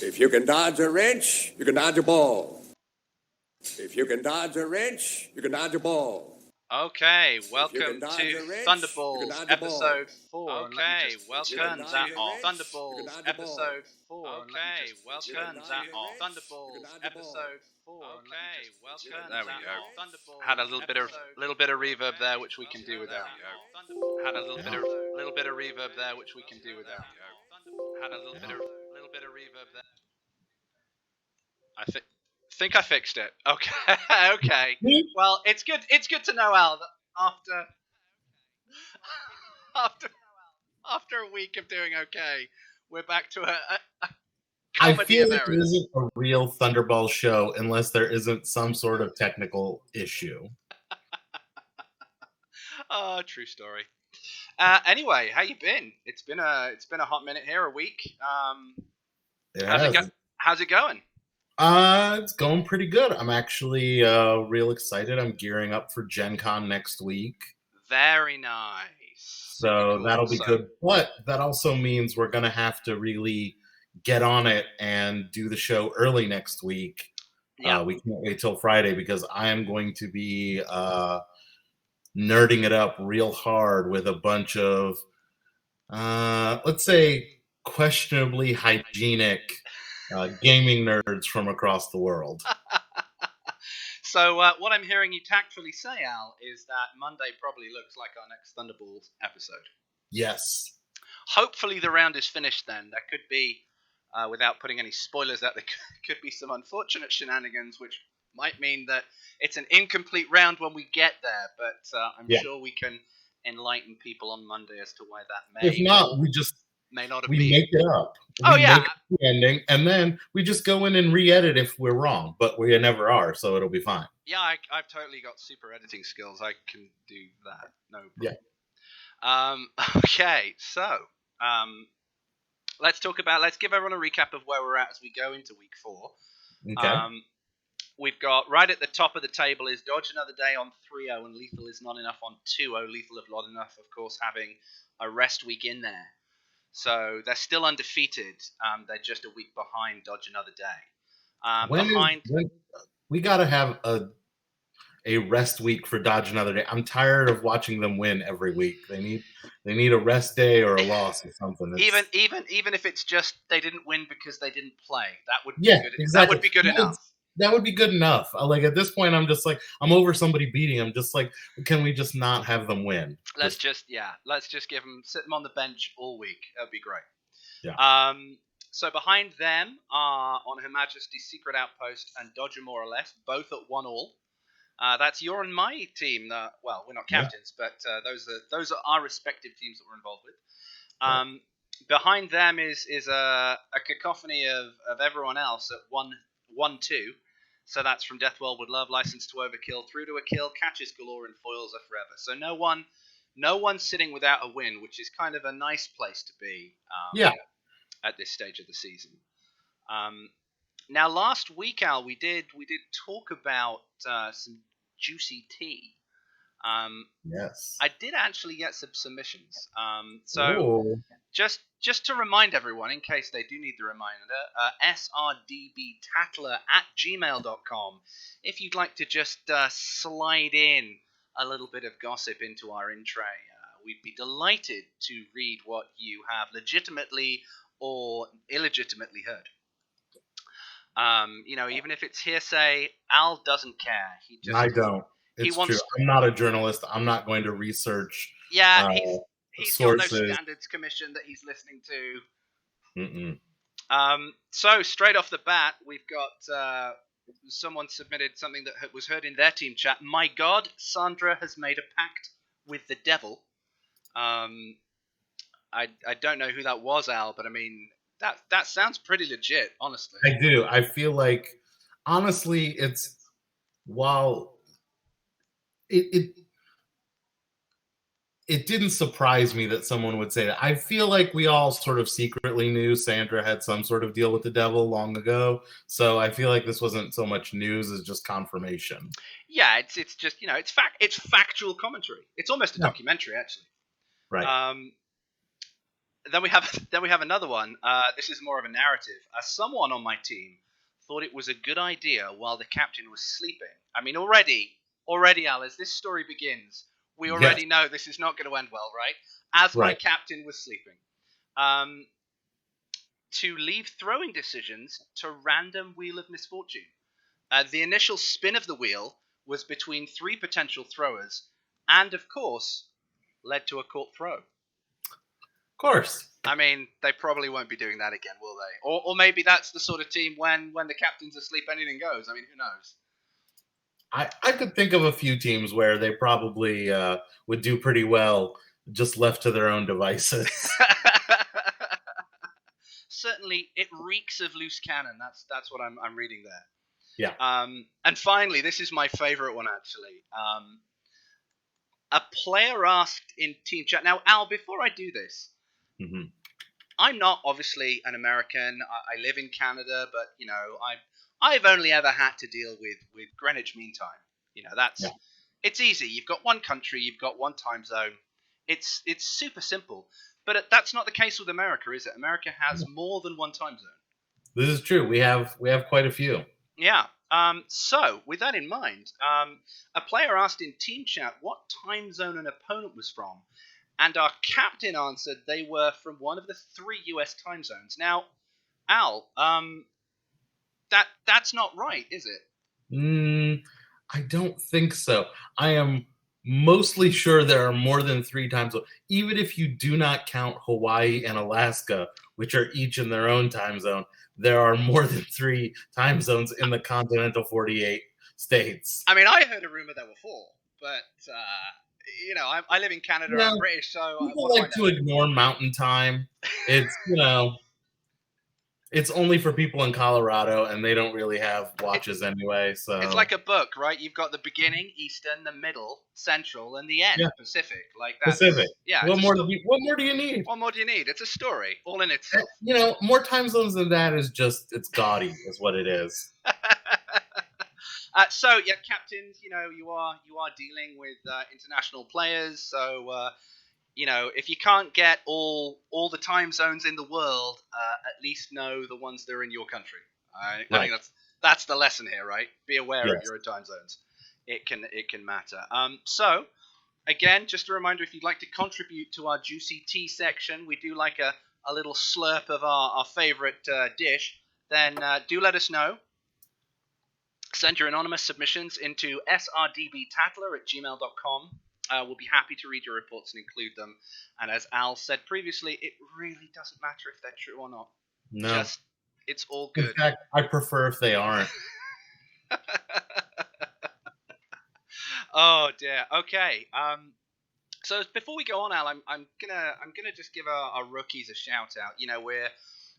If you can dodge a wrench, you can dodge a ball. If you can dodge a wrench, you can dodge a ball. Okay, welcome to Thunderballs episode 4. Okay, welcome to Thunderballs episode 4. Okay, welcome to Thunderballs episode 4. Okay, welcome. There we go. Had a little bit of reverb there, which we can do without. Had a little bit of reverb there, which we can do without. Had a little bit of reverb there. I think I fixed it. Okay, okay. Well, it's good. It's good to know, Al, that after a week of doing okay, we're back to a I comedy feel of like it errors. isn't a real Thunderball show unless there isn't some sort of technical issue. Oh, true story. Anyway, how you been? It's been a hot minute here, a week. How's it going? It's going pretty good. I'm actually real excited. I'm gearing up for Gen Con next week. Very nice. So that'll be good. But that also means we're going to have to really get on it and do the show early next week. Yeah. We can't wait till Friday because I am going to be nerding it up real hard with a bunch of, let's say, questionably hygienic gaming nerds from across the world. So what I'm hearing you tactfully say, Al, is that Monday probably looks like our next Thunderballs episode. Yes. Hopefully the round is finished then. There could be, without putting any spoilers out, there could be some unfortunate shenanigans, which might mean that it's an incomplete round when we get there. But I'm sure we can enlighten people on Monday as to why that may. If not, may not have we been. make it up. We make the ending, and then we just go in and re-edit if we're wrong, but we never are, so it'll be fine. Yeah, I've totally got super editing skills. I can do that. No problem. Yeah. Okay, so let's give everyone a recap of where we're at as we go into week 4. Okay. We've got right at the top of the table is Dodge Another Day on 3-0, and Lethal is not enough on 2-0. Lethal have not enough, of course, having a rest week in there. So they're still undefeated. They're just a week behind Dodge Another Day. We got to have a rest week for Dodge Another Day. I'm tired of watching them win every week. They need a rest day or a loss or something. Even if it's just they didn't win because they didn't play, that would be good. Exactly. That would be good enough. That would be good enough. Like at this point, I'm just like I'm over somebody beating them. Just like, can we just not have them win? Let's just sit them on the bench all week. That'd be great. Yeah. So behind them are On Her Majesty's Secret Outpost and Dodger More or Less, both at 1-1. That's your and my team. Well, we're not captains, but those are our respective teams that we're involved with. Behind them is a cacophony of everyone else at 1-2. So that's from Deathwell with Love, License to Overkill, Through to a Kill, Catches Galore, and Foils Are Forever. So no one's sitting without a win, which is kind of a nice place to be. At this stage of the season. Now, last week, Al, we did talk about some juicy tea. Yes. I did actually get some submissions. So just to remind everyone, in case they do need the reminder, srdbtattler@gmail.com. If you'd like to just slide in a little bit of gossip into our in tray, we'd be delighted to read what you have legitimately or illegitimately heard. Even if it's hearsay, Al doesn't care. I don't. It's true. I'm not a journalist. I'm not going to research. Yeah, he's got no sources. standards commission that he's listening to. Mm-mm. So straight off the bat, we've got someone submitted something that was heard in their team chat. My God, Sandra has made a pact with the devil. I don't know who that was, Al, but I mean that sounds pretty legit, honestly. I do. I feel like, honestly, it's while it didn't surprise me that someone would say that. I feel like we all sort of secretly knew Sandra had some sort of deal with the devil long ago, so I feel like this wasn't so much news as just confirmation. Yeah, it's just it's factual commentary. It's almost a documentary, actually. Right. then we have another one. This is more of a narrative. Someone on my team thought it was a good idea while the captain was sleeping. I mean, already, Al, as this story begins, we already Yes. know this is not going to end well, right? As my Right. captain was sleeping, to leave throwing decisions to random wheel of misfortune. The initial spin of the wheel was between 3 potential throwers, and of course, led to a caught throw. Of course. I mean, they probably won't be doing that again, will they? Or maybe that's the sort of team when the captain's asleep, anything goes. I mean, who knows? I could think of a few teams where they probably would do pretty well just left to their own devices. Certainly, it reeks of loose cannon. That's what I'm reading there. Yeah. And finally, this is my favorite one, actually. A player asked in team chat. Now, Al, before I do this, Mhm. I'm not obviously an American. I live in Canada, but I've only ever had to deal with Greenwich Mean Time. Yeah. It's easy. You've got one country, you've got one time zone. It's super simple. But that's not the case with America, is it? America has more than one time zone. This is true. We have quite a few. Yeah. So, with that in mind, a player asked in team chat what time zone an opponent was from, and our captain answered they were from one of the 3 US time zones. Now, Al, that's not right, is it? I don't think so. I am mostly sure there are more than 3 time zones. Even if you do not count Hawaii and Alaska, which are each in their own time zone, there are more than 3 time zones in the continental 48 states. I mean, I heard a rumor there were 4, but I live in Canada. I'm British, so people like to ignore mountain time. It's it's only for people in Colorado, and they don't really have watches anyway. So it's like a book, right? You've got the beginning, Eastern, the middle, Central, and the end, Pacific. Like that. Pacific. Yeah. What more do you need? What more do you need? It's a story, all in itself. More time zones than that is just it's gaudy, is what it is. So yeah, captains, you are dealing with international players. So if you can't get all the time zones in the world, at least know the ones that are in your country. I think that's the lesson here, right? Be aware of your own time zones. It can matter. So again, just a reminder: if you'd like to contribute to our juicy tea section, we do like a little slurp of our favorite dish. Then do let us know. Send your anonymous submissions into srdbtattler@gmail.com. We'll be happy to read your reports and include them. And as Al said previously, it really doesn't matter if they're true or not. No. It's all good. In fact, I prefer if they aren't. Oh dear. Okay. So before we go on, Al, I'm gonna just give our rookies a shout out.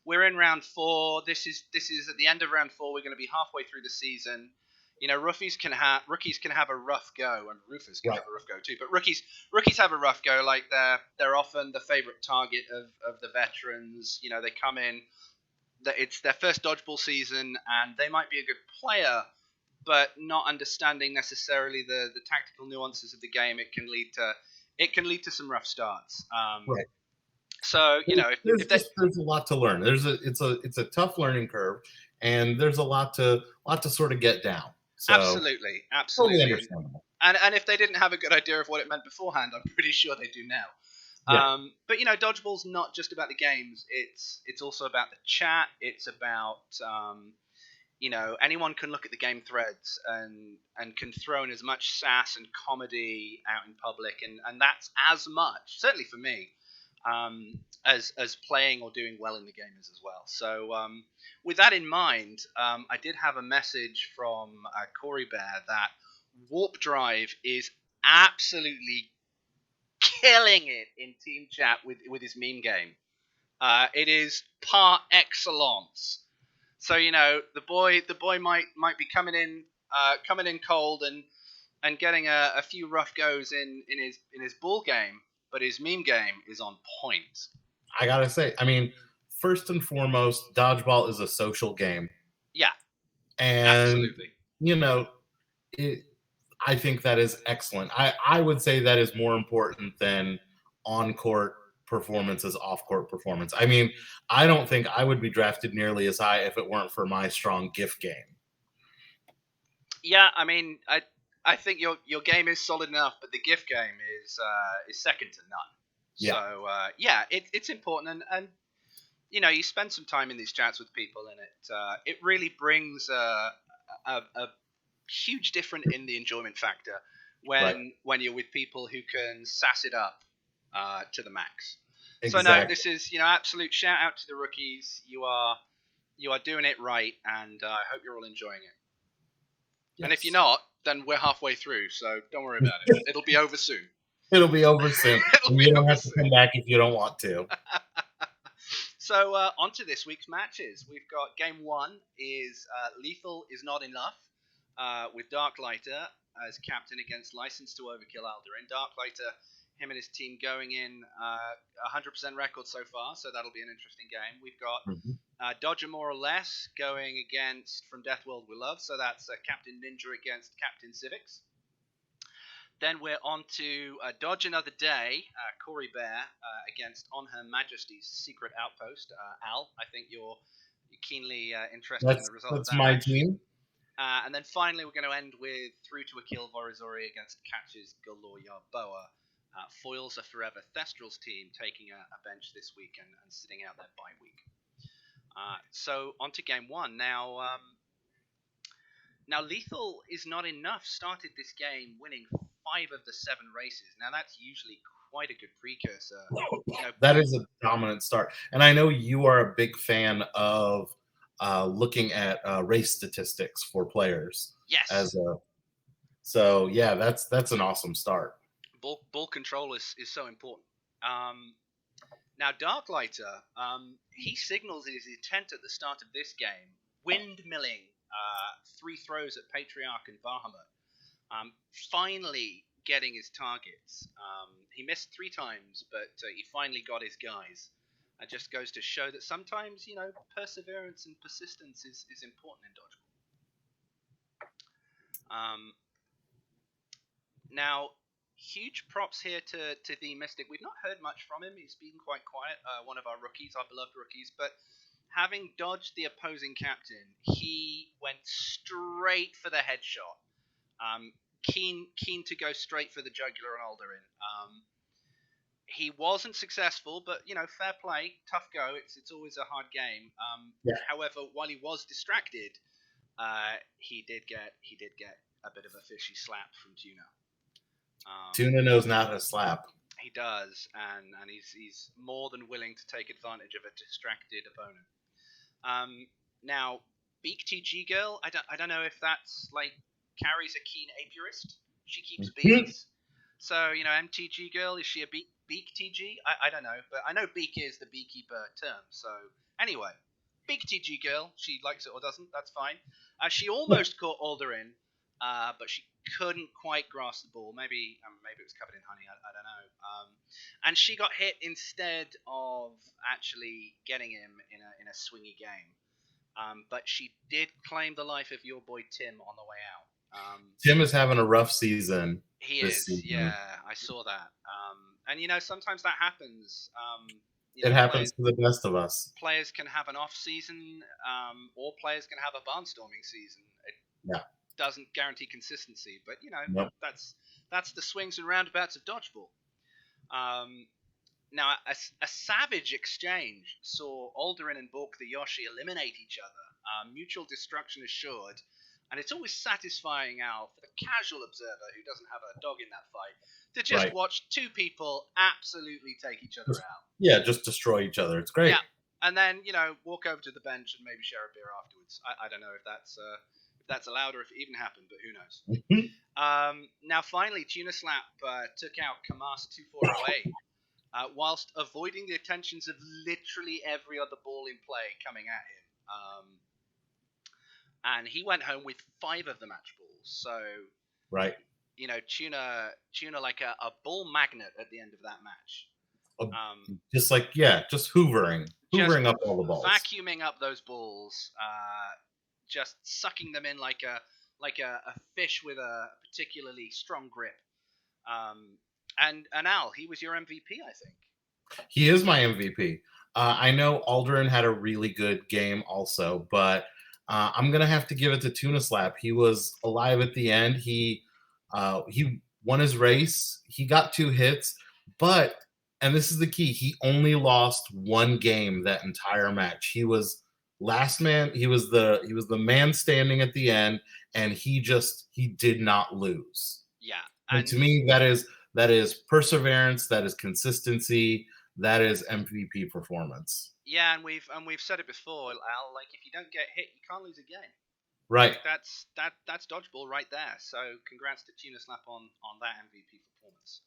We're in round 4. This is at the end of round 4. We're going to be halfway through the season. Rookies can have a rough go, and roofers can have a rough go too. But rookies have a rough go. Like they're often the favorite target of the veterans. They come in, it's their first dodgeball season, and they might be a good player, but not understanding necessarily the tactical nuances of the game. It can lead to some rough starts. Right. So there's a lot to learn. It's a tough learning curve, and there's a lot to sort of get down. So, absolutely. Totally understandable. And if they didn't have a good idea of what it meant beforehand, I'm pretty sure they do now. Yeah. But dodgeball's not just about the games. It's also about the chat. It's about anyone can look at the game threads and can throw in as much sass and comedy out in public, and that's as much, certainly for me, as playing or doing well in the game is as well. So with that in mind, I did have a message from Corey Bear that Warp Drive is absolutely killing it in team chat with his meme game. It is par excellence. So the boy might be coming in cold and getting a few rough goes in his ball game, but his meme game is on point. I gotta say, I mean, first and foremost, dodgeball is a social game. Yeah, and absolutely. I think that is excellent. I would say that is more important than on-court performance as off-court performance. I mean, I don't think I would be drafted nearly as high if it weren't for my strong gift game. Yeah, I mean, I think your game is solid enough, but the gift game is second to none. Yeah. So it's important, and you spend some time in these chats with people, and it really brings a huge difference in the enjoyment factor when you're with people who can sass it up to the max. Exactly. So no, this is absolute shout out to the rookies. You are doing it right, and I hope you're all enjoying it. Yes. And if you're not, then we're halfway through, so don't worry about it. It'll be over soon. It'll be over soon. You don't have to come back if you don't want to. So on to this week's matches. We've got game one is Lethal is Not Enough with Darklighter as captain against License to Overkill Aldurin. Darklighter, him and his team going in 100% record so far, so that'll be an interesting game. We've got Dodger More or Less going against From Death World We Love, so that's Captain Ninja against Captain Civics. Then we're on to Dodge Another Day, Corey Bear against On Her Majesty's Secret Outpost. Al, I think you're keenly interested in the result of that. That's my team. And then finally, we're going to end with Through to a Kill Vorizori against Catches Galore Yarboa. Foils are Forever Thestral's team taking a bench this week and sitting out their bye week. So on to game one. Now Lethal is Not Enough started this game winning 5 of the 7 races. Now that's usually quite a good precursor. That is a dominant start. And I know you are a big fan of looking at race statistics for players. Yes. So yeah, that's an awesome start. Ball control is so important. Now Darklighter, he signals his intent at the start of this game, windmilling 3 throws at Patriarch and Bahamut. Finally getting his targets. He missed 3 times, but he finally got his guys. It just goes to show that sometimes, perseverance and persistence is important in dodgeball. Now, huge props here to the Mystic. We've not heard much from him. He's been quite quiet. One of our rookies, our beloved rookies, but having dodged the opposing captain, he went straight for the headshot. Keen to go straight for the jugular and Aldurin. He wasn't successful, but fair play, tough go. It's always a hard game. However, while he was distracted, he did get a bit of a fishy slap from Tuna. Tuna knows not to slap. He does, and he's more than willing to take advantage of a distracted opponent. Now, Beak TG Girl, I don't know if that's like Carrie's a keen apiarist. She keeps bees. So, MTG Girl, is she a Beak TG? I don't know, but I know Beak is the beekeeper term. So, anyway, Beak TG Girl, she likes it or doesn't, that's fine. She almost caught Aldurin, but she couldn't quite grasp the ball. Maybe it was covered in honey, I don't know. And she got hit instead of actually getting him in a swingy game. But she did claim the life of your boy Tim on the way out. Tim is having a rough season. He is, yeah, I saw that. And sometimes that happens. It happens to the best of us. Players can have an off season, or players can have a barnstorming season. It doesn't guarantee consistency, but nope. that's the swings and roundabouts of dodgeball. Now, a savage exchange saw Aldurin and Bork the Yoshi eliminate each other. Mutual destruction assured. And it's always satisfying, Al, for the casual observer who doesn't have a dog in that fight, to just watch 2 people absolutely take each other out. Yeah, just destroy each other. It's great. Yeah, and then, walk over to the bench and maybe share a beer afterwards. I don't know if that's allowed or if it even happened, but who knows. Now, finally, Tuna Slap took out Kamas 2408. Whilst avoiding the attentions of literally every other ball in play coming at him. And he went home with 5 of the match balls. So, Tuna like a ball magnet at the end of that match. Just hoovering up all the balls, vacuuming up those balls, just sucking them in like a fish with a particularly strong grip. And Al, he was your MVP, I think. He is my MVP. I know Aldrin had a really good game also, but I'm gonna have to give it to Tuna Slap. He was alive at the end. He won his race. He got 2 hits, but and this is the key. He only lost one game that entire match. He was last man. He was the man standing at the end, and he did not lose. Yeah, And to me, that is perseverance. That is consistency. That is MVP performance. yeah, and we've said it before, Al. Like, if you don't get hit, you can't lose a game. Right. Like, that's dodgeball right there. So congrats to Tuna Slap on that MVP performance.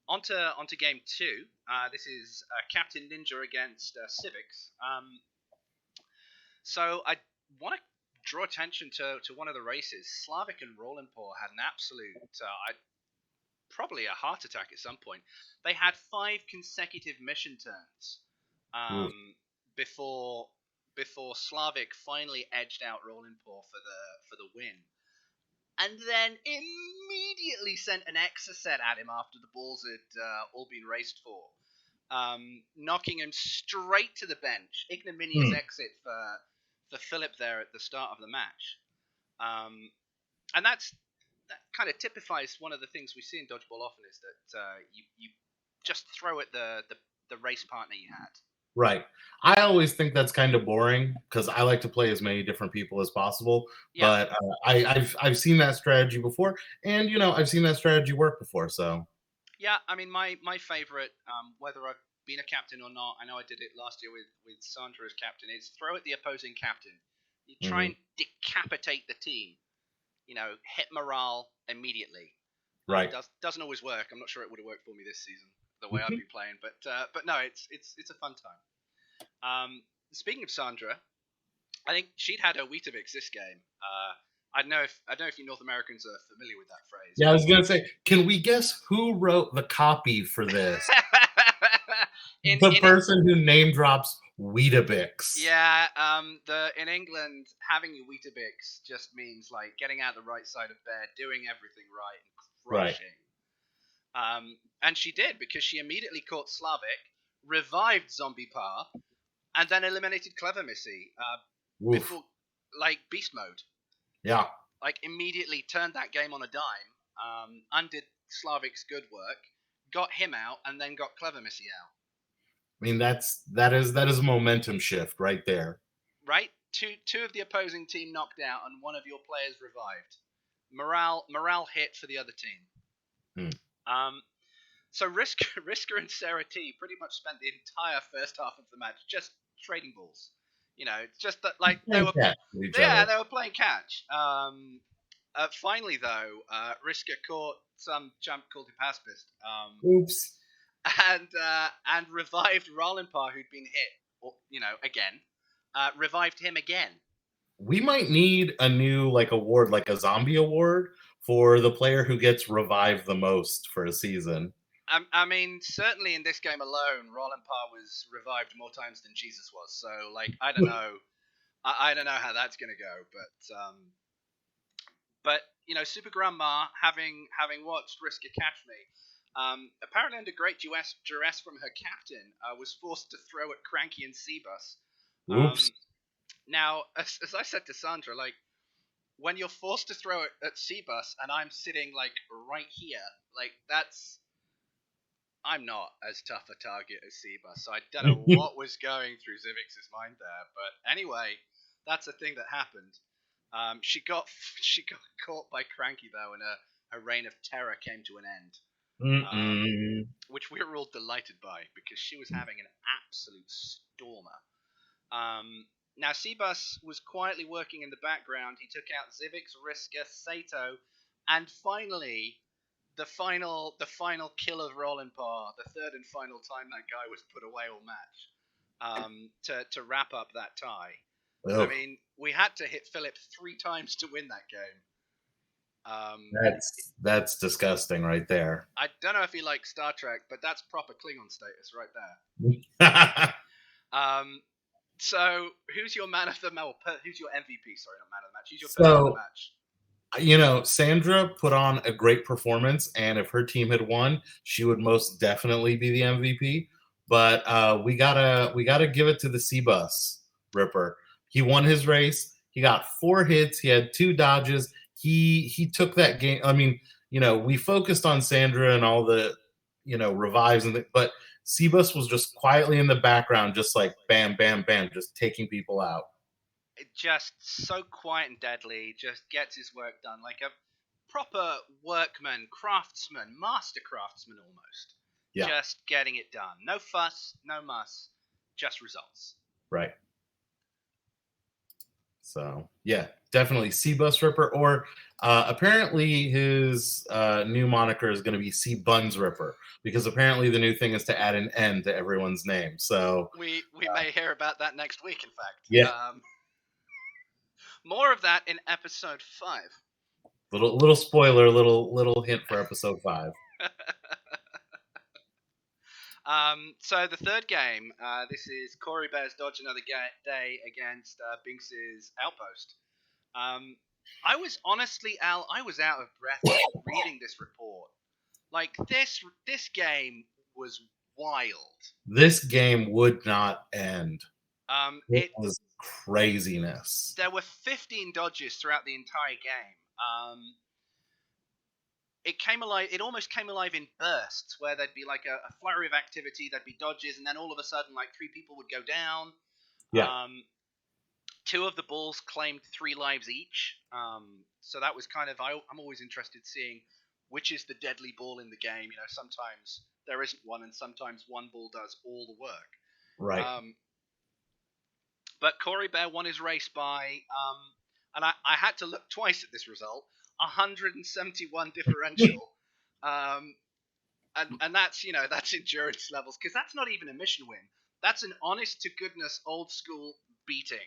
Onto game two. This is Captain Ninja against Civics. So I want to draw attention to one of the races. Slavic and Rolandpaw had an absolute, probably a heart attack at some point. They had 5 consecutive mission turns before Slavic finally edged out Rolandpaw for the win, and then immediately sent an Exocet at him after the balls had all been raced for, knocking him straight to the bench. Ignominious exit for Philip there at the start of the match. And that kind of typifies one of the things we see in dodgeball often, is that you just throw at the race partner you had. Right. I always think that's kind of boring because I like to play as many different people as possible. Yeah. But I've seen that strategy before, and I've seen that strategy work before. So Yeah, I mean, my favorite, whether I've been a captain or not, I know I did it last year with Sandra as captain, is throw at the opposing captain. You try and decapitate the team. Hit morale immediately. right. Doesn't always work. I'm not sure it would have worked for me this season the way I'd be playing, but no, it's a fun time. Speaking of Sandra, I think she'd had her Weetabix this game. I don't know if you North Americans are familiar with that phrase. Yeah, I was gonna say, can we guess who wrote the copy for this? The person who name drops Weetabix. Yeah, in England, having your Weetabix just means like getting out the right side of bed, doing everything right, and crushing. Right. And she did, because she immediately caught Slavic, revived Zombie Pa, and then eliminated Clever Missy before, like, beast mode. Yeah. Like, immediately turned that game on a dime, undid Slavic's good work, got him out, and then got Clever Missy out. I mean, that is a momentum shift right there. Right? Two of the opposing team knocked out, and one of your players revived. Morale hit for the other team. So Risker and Sarah T pretty much spent the entire first half of the match just trading balls. It's just that, like, they were playing catch. Finally, though, Risker caught some chump called Hypaspist. Oops. And revived Rolandpaw, who'd been hit, again. Revived him again. We might need a new award, like a zombie award, for the player who gets revived the most for a season. I mean, certainly in this game alone, Rolandpaw was revived more times than Jesus was. So, like, I don't know. I don't know how that's going to go, but Super Grandma, having watched Risker catch me, apparently under great duress from her captain, was forced to throw at Cranky and Seabus. Oops. Now, as I said to Sandra, like, when you're forced to throw it at Seabus and I'm sitting, like, right here, like, I'm not as tough a target as Seabus, so I don't know what was going through Zivix's mind there. But anyway, that's a thing that happened. She got caught by Cranky, though, and her reign of terror came to an end, which we were all delighted by, because she was having an absolute stormer. Now, Seabus was quietly working in the background. He took out Zivix, Risker, Sato, and finally, the final kill of Rolandpaw, the third and final time that guy was put away all match, to wrap up that tie. Oh. I mean, we had to hit Philip 3 times to win that game. That's disgusting right there. I don't know if you like Star Trek, but that's proper Klingon status right there. So, who's your man of the match? Who's your MVP? Sorry, not man of the match. Who's your person of the match? Sandra put on a great performance, and if her team had won, she would most definitely be the MVP. But we gotta give it to the C-Bus Ripper. He won his race. He got 4 hits. He had 2 dodges. He took that game. I mean, we focused on Sandra and all the revives but C-Bus was just quietly in the background, just like bam, bam, bam, just taking people out. Just so quiet and deadly, just gets his work done like a proper workman, craftsman, master craftsman almost. Yeah, Just getting it done. No fuss, no muss, just results. right. So yeah, definitely C-Bus Ripper. Or apparently his new moniker is going to be C-Buns Ripper, because apparently the new thing is to add an N to everyone's name. So We may hear about that next week, in fact. yeah, More of that in episode 5. little spoiler, little hint for episode 5. So the third game, this is Corey Bear's Dodge Another Day against Binks's Outpost. I was honestly, Al, I was out of breath reading this report. Like this game was wild. This game would not end. It It was craziness. There were 15 dodges throughout the entire game. It came alive. It almost came alive in bursts, where there'd be like a flurry of activity, there'd be dodges, and then all of a sudden, like 3 people would go down. Yeah. 2 of the balls claimed 3 lives each. So that was kind of. I'm always interested seeing which is the deadly ball in the game. Sometimes there isn't one, and sometimes one ball does all the work. Right. But Corey Bear won his race by, and I had to look twice at this result, 171 differential. And that's, that's endurance levels, because that's not even a mission win. That's an honest to goodness old school beating.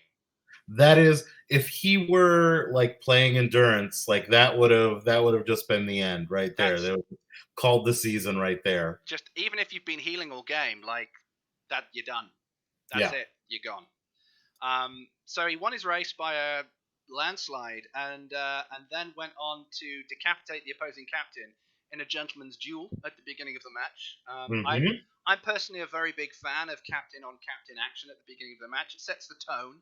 That is, if he were like playing endurance, like that would have just been the end right there. They would have called the season right there. Just even if you've been healing all game, like that, you're done. That's it. You're gone. So he won his race by a landslide, and then went on to decapitate the opposing captain in a gentleman's duel at the beginning of the match. I'm personally a very big fan of captain on captain action at the beginning of the match. It sets the tone.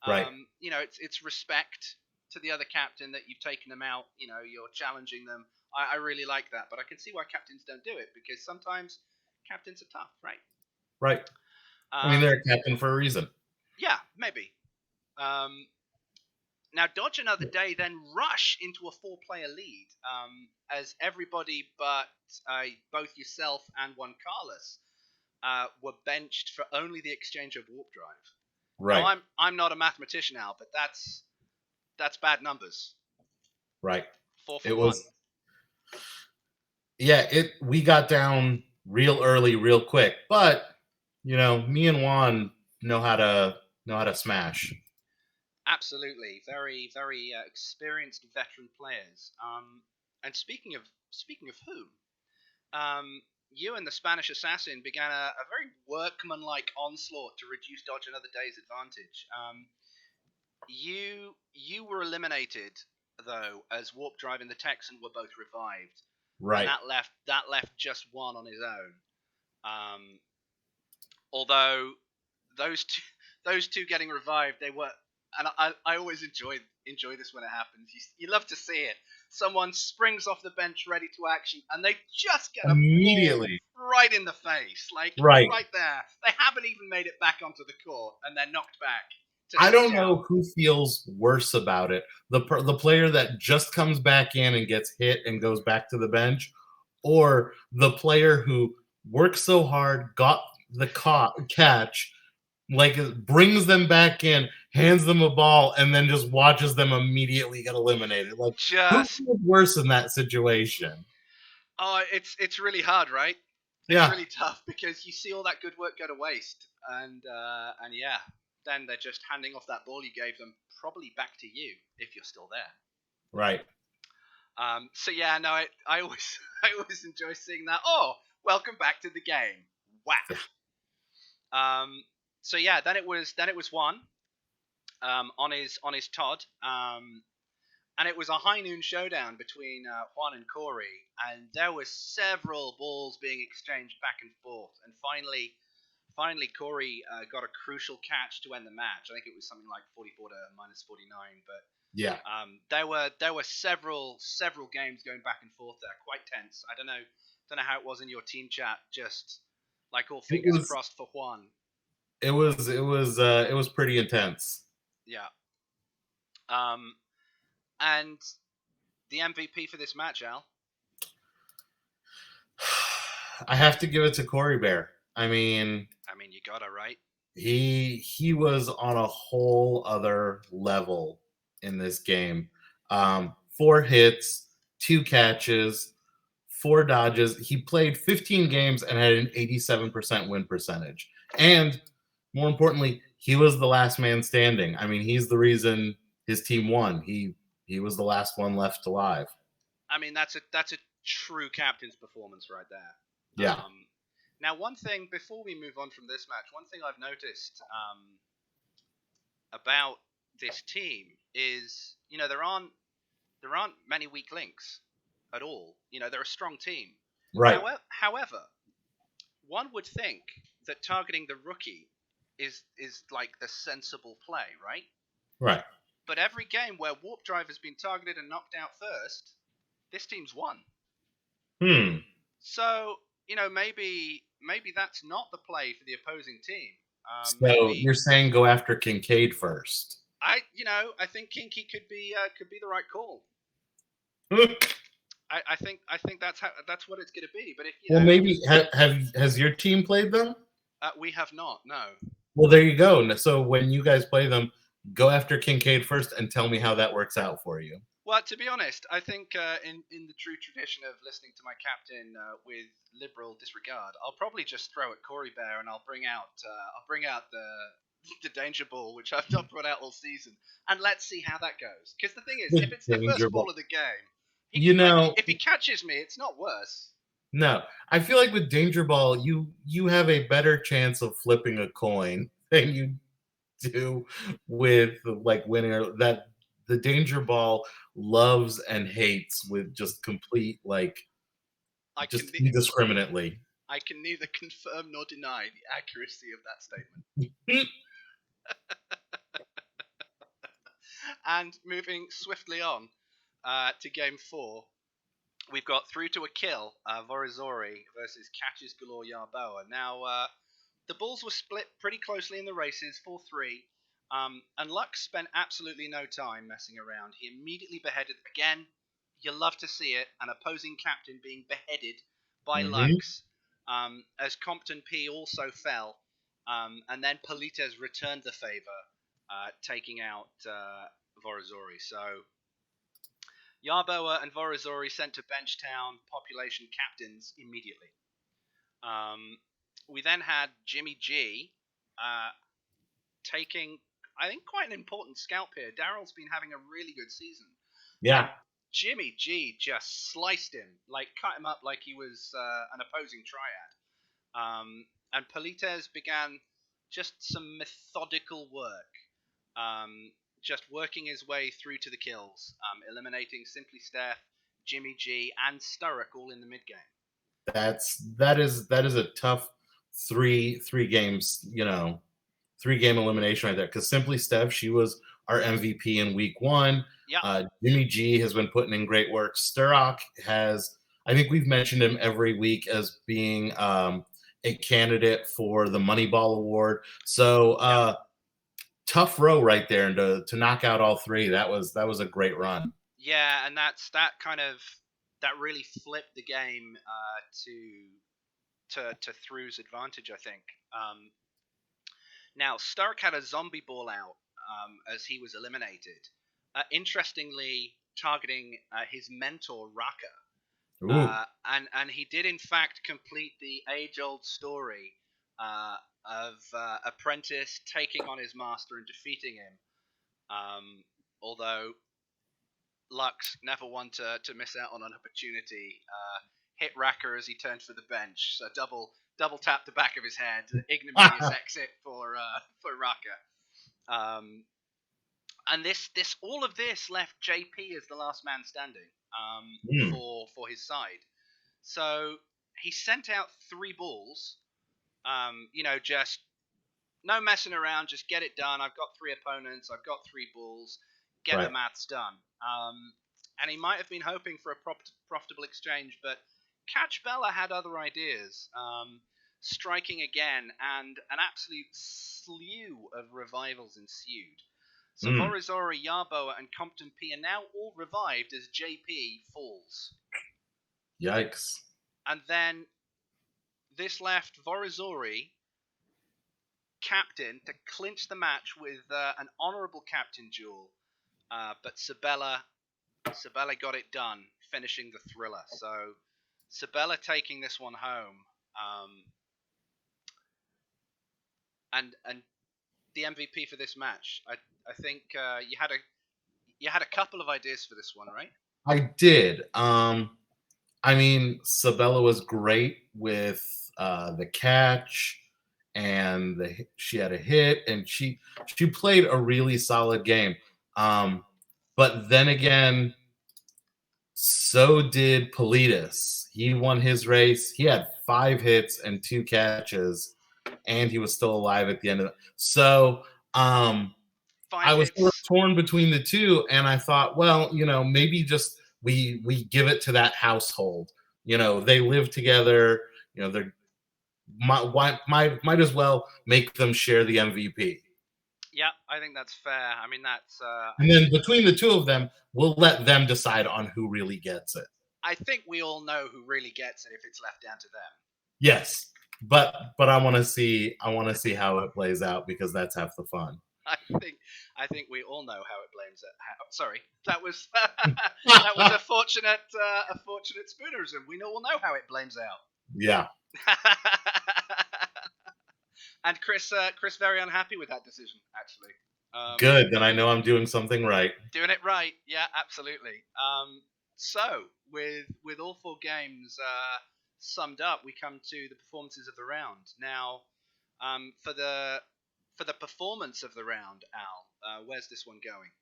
Right. It's respect to the other captain that you've taken them out. You're challenging them. I really like that, but I can see why captains don't do it, because sometimes captains are tough, right? Right. I mean, they're a captain for a reason. Yeah, maybe. Now, Dodge Another Day then rush into a 4-player lead, as everybody but both yourself and one Carlos were benched for only the exchange of warp drive. Right. Now, I'm not a mathematician, Al, but that's bad numbers. Right. 4 for 1. Yeah, we got down real early, real quick, but me and Juan know how to smash. Absolutely, very, very experienced veteran players. And speaking of whom, you and the Spanish assassin began a very workmanlike onslaught to reduce Dodge Another Day's advantage. You were eliminated though, as Warp Drive and the Texan were both revived. Right. And that left just one on his own. Although those two getting revived, they were, and I always enjoy this when it happens. You love to see it. Someone springs off the bench ready to action, and they just get immediately a ball right in the face, like right there. They haven't even made it back onto the court, and they're knocked back. I don't know who feels worse about it. The player that just comes back in and gets hit and goes back to the bench, or the player who worked so hard, got the catch, like brings them back in, hands them a ball, and then just watches them immediately get eliminated. Like, who feels worse in that situation? Oh, it's really hard, right? Yeah. It's really tough, because you see all that good work go to waste, and yeah, then they're just handing off that ball you gave them, probably back to you if you're still there. Right. So yeah, no, I always enjoy seeing that. Oh, welcome back to the game. Whack. Yeah. So yeah, then it was one. On his Todd. And it was a high noon showdown between Juan and Corey, and there were several balls being exchanged back and forth. And finally, Corey got a crucial catch to end the match. I think it was something like 44 to -49. But Yeah. there were several games going back and forth there, quite tense. I don't know how it was in your team chat. Just like all fingers crossed for Juan. It was pretty intense. Yeah. And the MVP for this match, Al. I have to give it to Corey Bear. I mean, you got it right. He was on a whole other level in this game. 4 hits, 2 catches, 4 dodges. He played 15 games and had an 87% win percentage. And more importantly, he was the last man standing. I mean, he's the reason his team won. He was the last one left alive. I mean, that's a true captain's performance right there. Yeah. Now, one thing before we move on from this match, one thing I've noticed about this team is, there aren't many weak links at all. They're a strong team. Right. However, one would think that targeting the rookie is like the sensible play, right? Right. But every game where Warp Drive has been targeted and knocked out first, this team's won. So, maybe that's not the play for the opposing team. So you're saying go after Kincaid first? I think Kinky could be the right call. I think that's what it's going to be. But if maybe has your team played them? We have not. No. Well, there you go. So when you guys play them, go after Kincaid first and tell me how that works out for you. Well, to be honest, I think in the true tradition of listening to my captain with liberal disregard, I'll probably just throw at Corey Bear and I'll bring out the danger ball, which I've not brought out all season, and let's see how that goes. Because the thing is, if it's the first ball of the game, if he catches me, it's not worse. No, I feel like with Danger Ball, you have a better chance of flipping a coin than you do with like winning. That the Danger Ball loves and hates with just complete indiscriminately. I can neither confirm nor deny the accuracy of that statement. And moving swiftly on to game 4. We've got through to a kill, Vorizori versus Catches Galore Yarboa. Now, the balls were split pretty closely in the races, 4-3, and Lux spent absolutely no time messing around. He immediately beheaded, again, you love to see it, an opposing captain being beheaded by Lux, as Compton P also fell, and then Polites returned the favor, taking out Vorizori. So Yarboa and Vorizori sent to Benchtown population captains immediately. We then had Jimmy G taking, I think, quite an important scalp here. Daryl's been having a really good season. Yeah. And Jimmy G just sliced him, cut him up like he was an opposing triad. And Polites began just some methodical work. Just working his way through to the kills, eliminating Simply Steph, Jimmy G, and Sturrock all in the mid game. That is a tough three games, 3-game elimination right there. Because Simply Steph, she was our MVP in week 1. Yeah. Jimmy G has been putting in great work. Sturrock has, I think we've mentioned him every week as being a candidate for the Moneyball Award. So tough row right there, and to knock out all 3, that was a great run. Yeah, and that really flipped the game to Thru's advantage, I think. Now, Stark had a zombie ball out as he was eliminated. Interestingly, targeting his mentor, Raka. And he did, in fact, complete the age-old story of Apprentice taking on his master and defeating him. Although Lux never one to miss out on an opportunity. Hit Raka as he turned for the bench. So double tap the back of his head. Ignominious exit for Raka. And this all of this left JP as the last man standing Hmm. for his side. So he sent out 3 balls. Just no messing around, just get it done. I've got 3 opponents, I've got 3 balls, get the Right. maths done. And he might have been hoping for a profitable exchange, but Catch Bella had other ideas. Striking again, and an absolute slew of revivals ensued. So Hmm. Vorizori, Yarboa, and Compton P are now all revived as JP falls. Yikes. And then this left Vorizori captain to clinch the match with an honourable captain duel. But Sabella got it done, finishing the thriller. So Sabella taking this one home. And the MVP for this match. I think you had a couple of ideas for this one, right? I did. I mean, Sabella was great with the catch, and she had a hit, and she played a really solid game. But then again, so did Politis. He won his race. He had 5 hits and 2 catches, and he was still alive at the end of it. So I was sort of torn between the two, and I thought, well, maybe just we give it to that household. They live together. They're might as well make them share the MVP. Yeah, I think that's fair. I mean, that's. And then between the two of them, we'll let them decide on who really gets it. I think we all know who really gets it if it's left down to them. Yes, but I want to see how it plays out, because that's half the fun. I think we all know how it blames it. Sorry, that was that was a fortunate spoonerism. We all know how it blames out. Yeah. And Chris very unhappy with that decision, actually. Good, then I know I'm doing something right. Doing it right, yeah, absolutely. So with all 4 games summed up, we come to the performances of the round. Now, for the performance of the round, Al, where's this one going?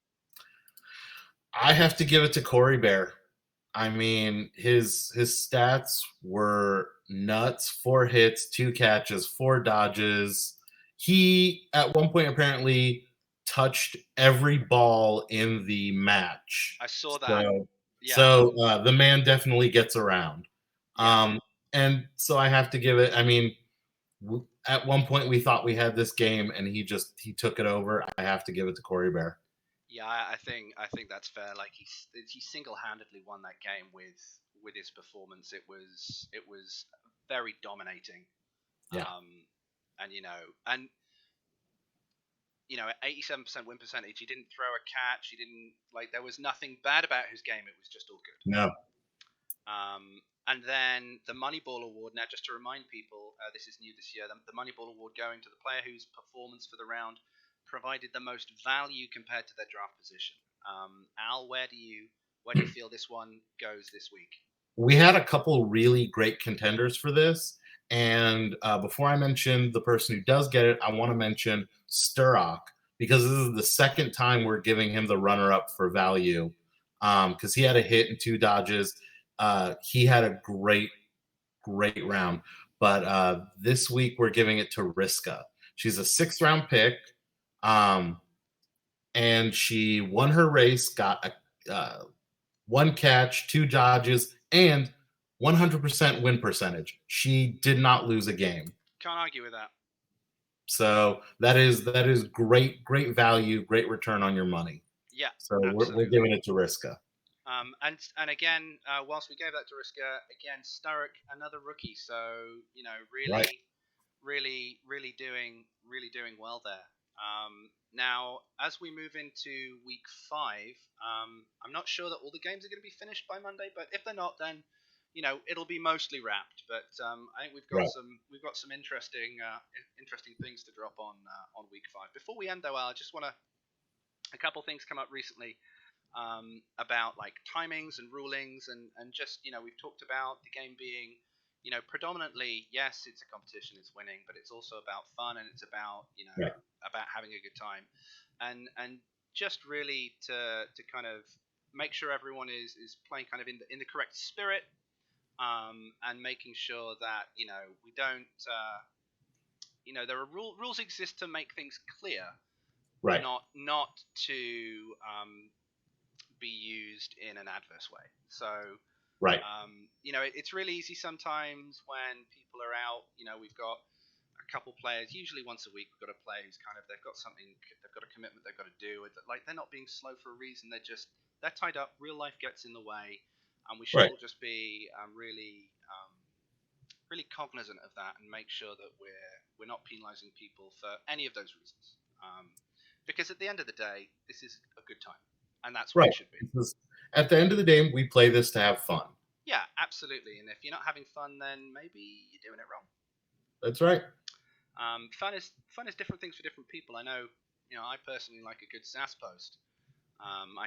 I have to give it to Corey Bear. I mean, his stats were nuts. 4 hits, 2 catches, 4 dodges. He, at one point, apparently touched every ball in the match. I saw that. So, yeah. The man definitely gets around. Yeah. And so I have to give it, I mean, at one point we thought we had this game, and he took it over. I have to give it to Corey Bear. Yeah, I think that's fair. Like he single-handedly won that game with his performance. It was very dominating. Yeah. And 87% win percentage. He didn't throw a catch. He didn't there was nothing bad about his game. It was just all good. No. And then the Moneyball Award. Now, just to remind people, this is new this year. The Moneyball Award going to the player whose performance for the round provided the most value compared to their draft position. Al, where do you feel this one goes this week? We had a couple really great contenders for this. And before I mention the person who does get it, I want to mention Sturrock, because this is the second time we're giving him the runner-up for value, because he had a hit and 2 dodges. He had a great round. But this week we're giving it to Riska. She's a 6th-round pick, and she won her race, got a 1 catch, 2 dodges, and 100% win percentage. She did not lose a game. Can't argue with that. So that is great value, great return on your money. Yeah. So we're giving it to Riska. And again, whilst we gave that to Riska, again, Sturrock, another rookie. So really, right. really doing well there. Now, as we move into week 5, I'm not sure that all the games are going to be finished by Monday, but if they're not, then it'll be mostly wrapped. But I think we've got some interesting things to drop on week 5. Before we end, though, I just want a couple things come up recently about timings and rulings, and just we've talked about the game being predominantly, yes, it's a competition, it's winning, but it's also about fun, and it's about about having a good time. And just really to kind of make sure everyone is playing kind of in the correct spirit, and making sure that we don't there are rules exist to make things clear, Right. not to be used in an adverse way. So Right. it's really easy sometimes when people are out. We've got a couple players, usually once a week. We've got a player who's they've got a commitment they've got to do. Like, they're not being slow for a reason. They're tied up. Real life gets in the way, and we should Right. all just be really cognizant of that and make sure that we're not penalising people for any of those reasons. Because at the end of the day, this is a good time, and that's what Right. it should be. Because at the end of the day, we play this to have fun. Yeah, absolutely. And if you're not having fun, then maybe you're doing it wrong. That's right. Fun is different things for different people. I know. I personally like a good SAS post.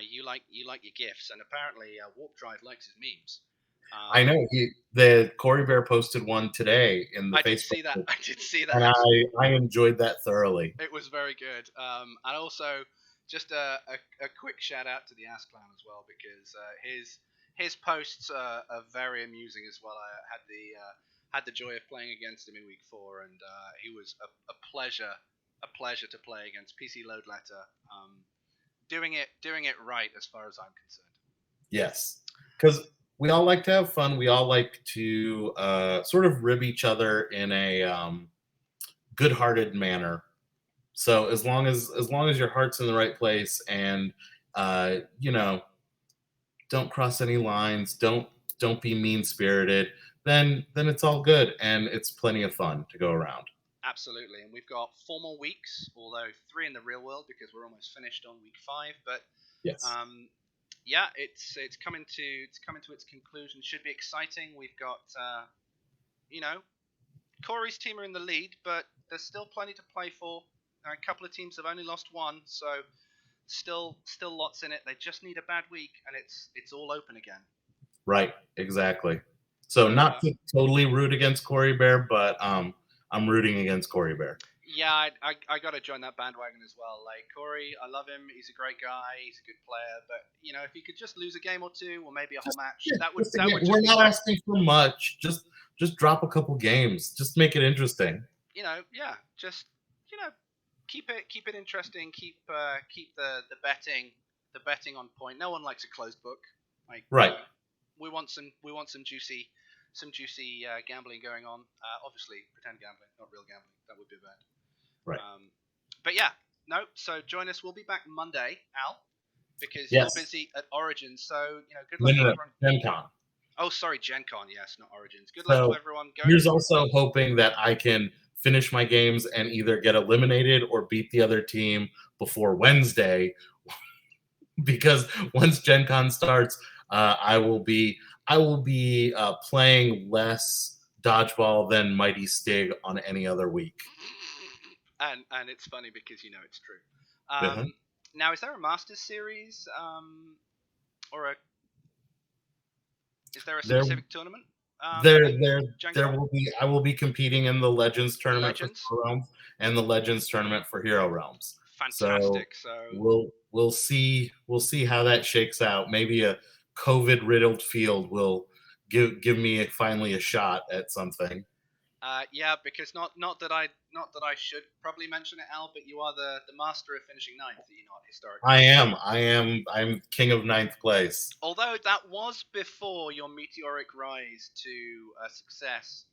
You like your gifs, and apparently Warp Drive likes his memes. I know the Corey Bear posted one today in the I Facebook did see that. group, I did see that. and I enjoyed that thoroughly. It was very good. And also, just a quick shout out to the Ass Clown as well, because his posts are very amusing as well. I had the joy of playing against him in week 4, and he was a pleasure to play against. PC Load Letter, doing it right as far as I'm concerned. Yes, because we all like to have fun. We all like to sort of rib each other in a good-hearted manner. So as long as your heart's in the right place, and don't cross any lines, don't be mean-spirited, then it's all good, and it's plenty of fun to go around. Absolutely, and we've got 4 more weeks, although 3 in the real world because we're almost finished on week 5. But yes, yeah, it's coming to its conclusion. Should be exciting. We've got Corey's team are in the lead, but there's still plenty to play for. A couple of teams have only lost 1, so still lots in it. They just need a bad week, and it's all open again. Right, exactly. So not to totally root against Corey Bear, but I'm rooting against Corey Bear. Yeah, I got to join that bandwagon as well. Like, Corey, I love him. He's a great guy. He's a good player. But if he could just lose a game or 2, or maybe a whole match, that would we're not asking for much. Just drop a couple games. Just make it interesting. Yeah. Just keep it interesting. Keep the betting on point. No one likes a closed book. Like, right. We want some juicy gambling going on. Obviously, pretend gambling, not real gambling. That would be bad. Right. But yeah, no. So join us. We'll be back Monday, Al, because yes. you're busy at Origins. So good luck to everyone. Gen Con. Oh, sorry, Gen Con. Yes, not Origins. Good luck to everyone. Here's also hoping that I can finish my games and either get eliminated or beat the other team before Wednesday, because once Gen Con starts, I will be playing less dodgeball than Mighty Stig on any other week. And it's funny because it's true. Now, is there a Masters series, or is there a specific tournament? There will be. I will be competing in the Legends tournament for Star Realms and the Legends tournament for Hero Realms. Fantastic. So we'll see how that shakes out. Maybe a COVID riddled field will give me finally a shot at something. Yeah, because not that I should probably mention it, Al, but you are the master of finishing 9th, are you not, historically? I'm king of 9th place. Although that was before your meteoric rise to success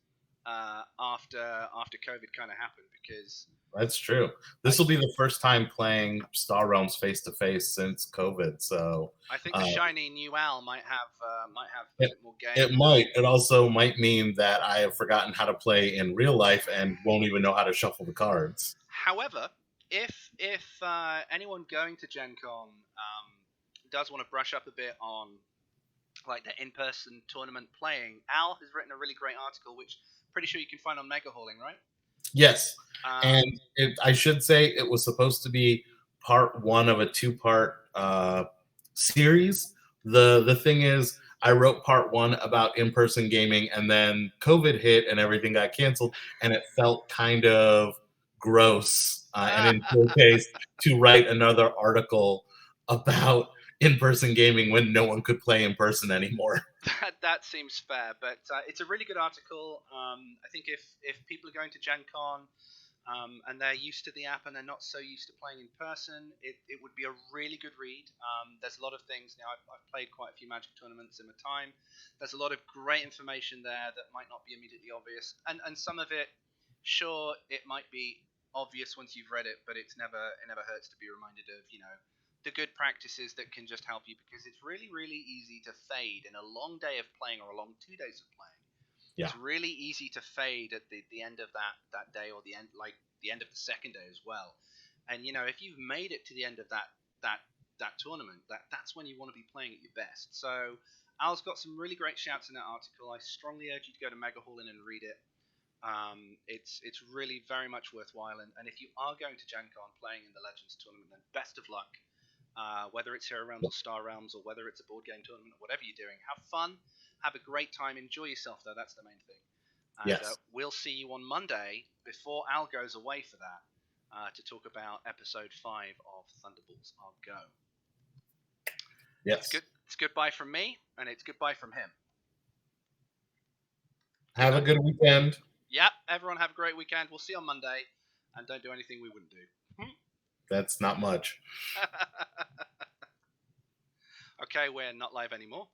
after COVID kind of happened, because that's true. This will be the first time playing Star Realms face to face since COVID. So I think the shiny new Al might have a bit more game. It might. It also might mean that I have forgotten how to play in real life and won't even know how to shuffle the cards. However, if anyone going to Gen Con does want to brush up a bit on like the in-person tournament playing, Al has written a really great article, which I'm pretty sure you can find on Mega Hauling, right? Yes, and I should say it was supposed to be part 1 of a 2-part series. The thing is, I wrote part 1 about in-person gaming, and then COVID hit and everything got canceled, and it felt kind of gross and in your case, to write another article about in-person gaming when no one could play in person anymore. That seems fair, but it's a really good article. I think if people are going to Gen Con and they're used to the app and they're not so used to playing in person, it would be a really good read. There's a lot of things. Now, I've played quite a few Magic tournaments in my time. There's a lot of great information there that might not be immediately obvious, and some of it, sure, it might be obvious once you've read it, but it never hurts to be reminded of the good practices that can just help you, because it's really easy to fade in a long day of playing or a long 2 days of playing. Yeah. It's really easy to fade at the end of that day, or the end of the second day as well. And if you've made it to the end of that tournament, that's when you want to be playing at your best. So Al's got some really great shouts in that article. I strongly urge you to go to Mega Hall and read it. It's really very much worthwhile. And if you are going to Gen Con playing in the Legends tournament, then best of luck. Whether it's Hero Realms or Star Realms, or whether it's a board game tournament, or whatever you're doing, have fun, have a great time, enjoy yourself, though. That's the main thing. And Yes. We'll see you on Monday before Al goes away for that to talk about episode 5 of Thunderballs Are Go. Yes. It's goodbye from me, and it's goodbye from him. Have a good weekend. Yep, everyone have a great weekend. We'll see you on Monday, and don't do anything we wouldn't do. That's not much. Okay, we're not live anymore.